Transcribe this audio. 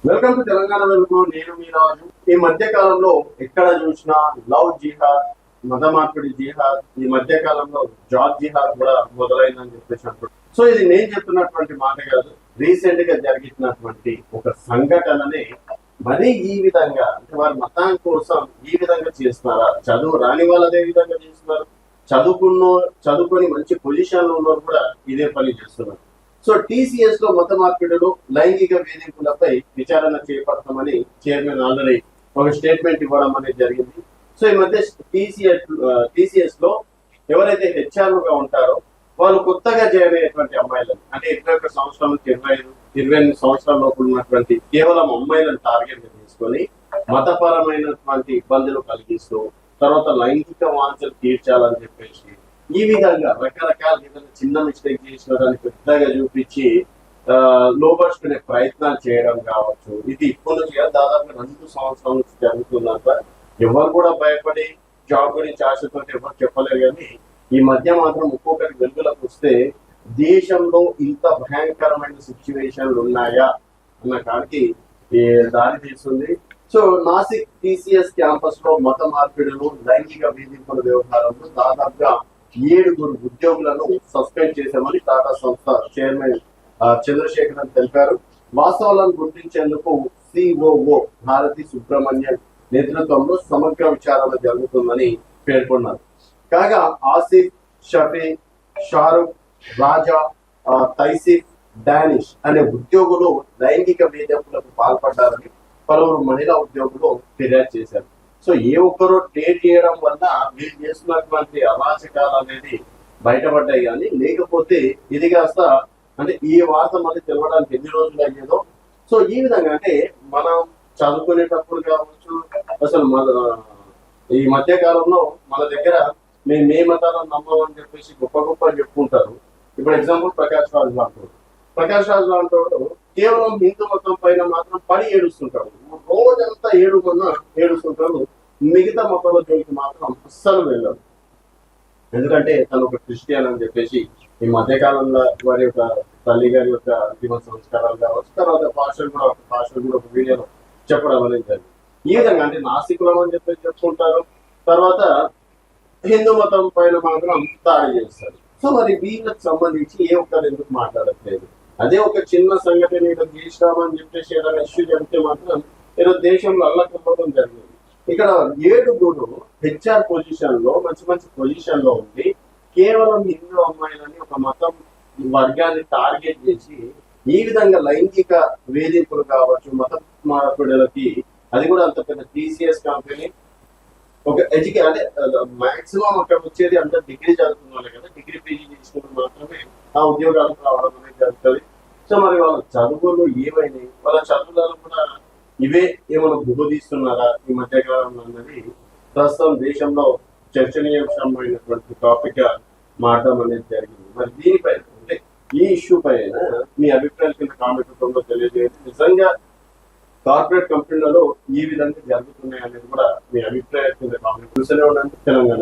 Welcome to Telangana వెలుగు. నేను మీ రాజు. ఈ మధ్య కాలంలో ఎక్కడ చూసినా లవ్ జిహాద్, మత మార్పిడి జిహాద్, ఈ మధ్య కాలంలో జాబ్ జిహాద్ కూడా మొదలైందని చెప్పేసి అంటారు. సో ఇది నేను చెప్తున్నటువంటి మాట కాదు, రీసెంట్ గా జరిగినటువంటి ఒక సంఘటననే మరీ ఈ విధంగా, అంటే వారి మతం కోసం ఈ విధంగా చేస్తున్నారా? చదువు రాని వాళ్ళు అదే విధంగా చేస్తున్నారు, చదువుకొని మంచి పొజిషన్ లో ఉన్నవారు కూడా ఇదే పని చేస్తున్నారు. సో టీసీఎస్ లో మత మార్పిడులు, లైంగిక వేధింపులపై విచారణ చేపడతామని చైర్మన్ ఆల్రెడీ ఒక స్టేట్మెంట్ ఇవ్వడం అనేది జరిగింది. సో ఈ మధ్య టీసీఎస్ లో ఎవరైతే హెచ్ఆర్ గా ఉంటారో వాళ్ళు కొత్తగా జాయిన్ అయ్యేటువంటి అమ్మాయిలను, అంటే 21 సంవత్సరాల నుంచి 28 సంవత్సరాల లోపల ఉన్నటువంటి కేవలం అమ్మాయిలను టార్గెట్ తీసుకొని మతపరమైనటువంటి ఇబ్బందులు కలిగిస్తూ తర్వాత లైంగిక వాంఛలు తీర్చాలని చెప్పేసి ఈ విధంగా రకరకాల ఏదైనా చిన్న మిస్టేక్ చేసిన దాన్ని పెద్దగా చూపించి లోపరుచుకునే ప్రయత్నాలు చేయడం కావచ్చు. ఇది ఇప్పుడు నుంచి దాదాపు 2 సంవత్సరాల నుంచి జరుగుతుందంట. ఎవరు కూడా భయపడి జాబ్ గురించి ఆశతో ఎవరు చెప్పలేరు, కానీ ఈ మధ్య మాత్రం ఒక్కొక్కటి వెలుగులకు వస్తే దేశంలో ఇంత భయంకరమైన సిచ్యువేషన్లు ఉన్నాయా అన్న కాడికి దారి తీస్తుంది. సో నాసిక్ టీసీఎస్ క్యాంపస్ లో మత మార్పిడులు, లైంగిక వేధింపుల వ్యవహారంలో దాదాపుగా 7 ఉద్యోగులను సస్పెండ్ చేశామని టాటా సంస్థ చైర్మన్ చంద్రశేఖరన్ తెలిపారు. వాస్తవాలను గుర్తించేందుకు సిఓఓ భారతి సుబ్రహ్మణ్యన్ నేతృత్వంలో సమగ్ర విచారణ జరుగుతుందని పేర్కొన్నారు. కాగా ఆసిఫ్, షఫీ, షారుఖ్, రాజా, తైసిఫ్, డానిష్ అనే ఉద్యోగులు లైంగిక వేధింపులకు పాల్పడ్డారని పలువురు మహిళా ఉద్యోగులు ఫిర్యాదు చేశారు. సో ఏ ఒక్కరో ట్రేడ్ చేయడం వల్ల వీళ్ళు చేస్తున్నటువంటి అరాచకాలు అనేది బయటపడ్డాయి, కానీ లేకపోతే ఇది కాస్త అంటే ఈ వార్త మళ్ళీ తెలవడానికి ఎన్ని రోజులు అయ్యేదో. సో ఈ విధంగా అంటే మనం చదువుకునేటప్పుడు కావచ్చు, అసలు ఈ మధ్య కాలంలో మన దగ్గర మేము ఏ మతాలను నమ్మమని చెప్పేసి గొప్ప గొప్ప చెప్పుకుంటారు. ఇప్పుడు ఎగ్జాంపుల్ ప్రకాష్ రాజ్ లాంటి కేవలం హిందూ మతం పైన మాత్రం పడి ఏడుస్తుంటాడు, రోజంతా ఏడుస్తుంటాడు. మిగతా మతాల జోలికి మాత్రం అస్సలు వెళ్ళదు. ఎందుకంటే తను ఒక క్రిస్టియన్ అని చెప్పేసి ఈ మధ్యకాలంలో వారి యొక్క తల్లి గారి యొక్క జీవన సంస్కారాలు కావచ్చు, తర్వాత భాషలు కూడా ఒక వీడియోలో చెప్పడం అనేది జరిగింది. ఈ విధంగా అంటే నాస్తికులం అని చెప్పేసి చెప్పుకుంటారు, తర్వాత హిందూ మతం పైన మాత్రం దాడి చేస్తారు. సో మరి వీళ్ళకి సంబంధించి ఏ ఒక్కరు ఎందుకు మాట్లాడట్లేదు? అదే ఒక చిన్న సంఘటన ఏదో చేసినామని చెప్పేసి ఏదైనా ఇష్యూ చెప్తే మాత్రం ఏదో దేశంలో అల్లకపోవడం జరిగింది. ఇక్కడ 7 హెచ్ఆర్ పొజిషన్ లో మంచి పొజిషన్ లో ఉంది. కేవలం హిందూ అమ్మాయిలని ఒక మతం వర్గాన్ని టార్గెట్ చేసి ఈ విధంగా లైంగిక వేధింపులు కావచ్చు, మత మార్పిడులకి, అది కూడా అంత పెద్ద టీసీఎస్ కంపెనీ ఒక అంటే మాక్సిమం అక్కడ వచ్చేది అంత డిగ్రీ చదువుతున్నారు కదా, డిగ్రీ పీజీ చేసుకుని మాత్రమే ఆ ఉద్యోగాలకు రావడం అనేది జరుగుతుంది. సో మరి వాళ్ళ చదువులు ఏమైనాయి, వాళ్ళ చదువులను కూడా ఇవే ఏమైనా బుద్ధీస్తున్నారా ఈ మధ్యకాలంలో అన్నది ప్రస్తుతం దేశంలో చర్చనీయాంశమైనటువంటి టాపిక్ గా మారడం అనేది జరిగింది. మరి దీనిపైన అంటే ఈ ఇష్యూ పైన మీ అభిప్రాయాలు కింద కామెంట్ రూపంలో తెలియజేయండి. నిజంగా కార్పొరేట్ కంపెనీలలో ఈ విధంగా జరుగుతున్నాయి అనేది కూడా మీ అభిప్రాయాల కింద కామెంట్. చూస్తూనే ఉండండి తెలంగాణ.